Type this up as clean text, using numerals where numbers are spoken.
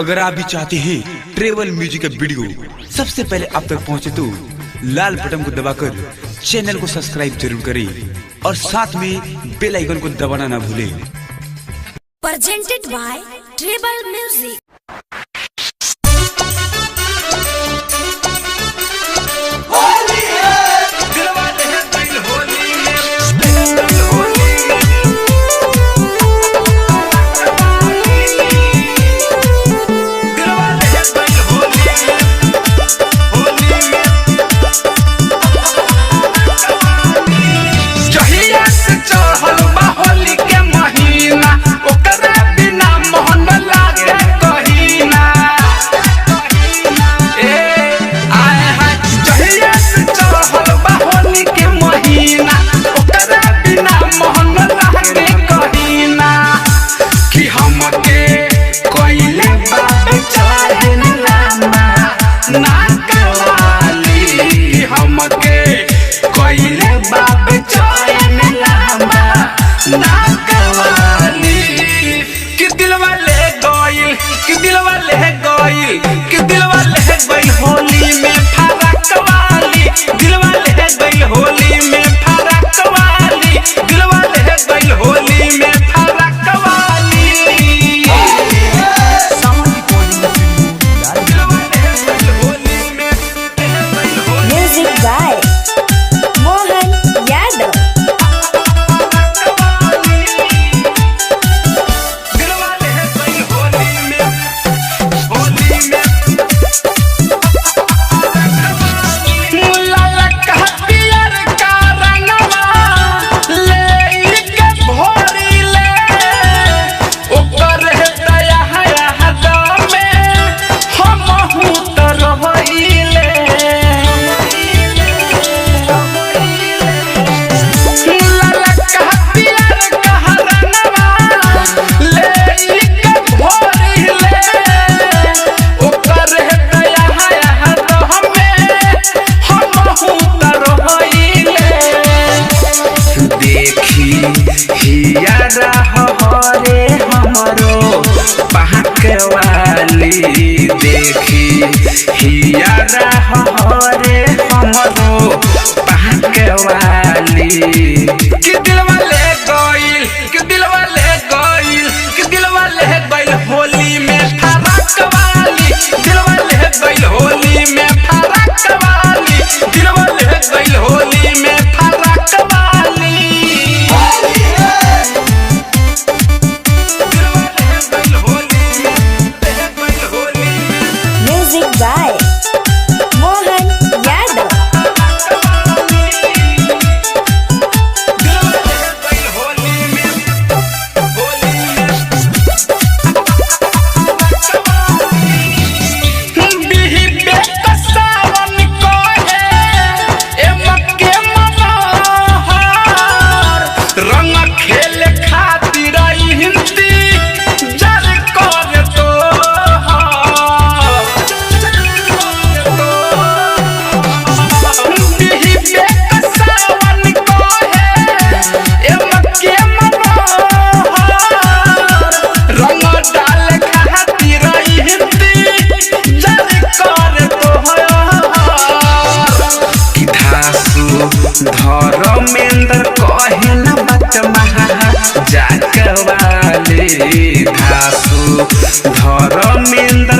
अगर आप भी चाहते हैं ट्रेवल म्यूजिक का वीडियो सबसे पहले आप तक पहुंचे तो लाल बटन को दबाकर चैनल को सब्सक्राइब जरूर करें और साथ में बेल आइकन को दबाना ना भूलें। Presented by Tribal Music। Holi में फरक वाली दिलवा ले गई होली में फरक वाली दिलवा ले गई होली में फरक वाली Music by Mohan Yadav। हरे हमरो पहाक वाली देखी हियारा हरे हमरो पहाक वाली कि दिलवा ले गइल कि दिलवा ले गइल कि दिलवा ले गइल होली में फरक वाली दिलवा ले गइल होली में फरक वाली दिलवा ले गइल होली में फरक वाली। Music by Mohan Yadav। Dharmendra कहे न बात महा जाकवाले धासु धर्मेंद्र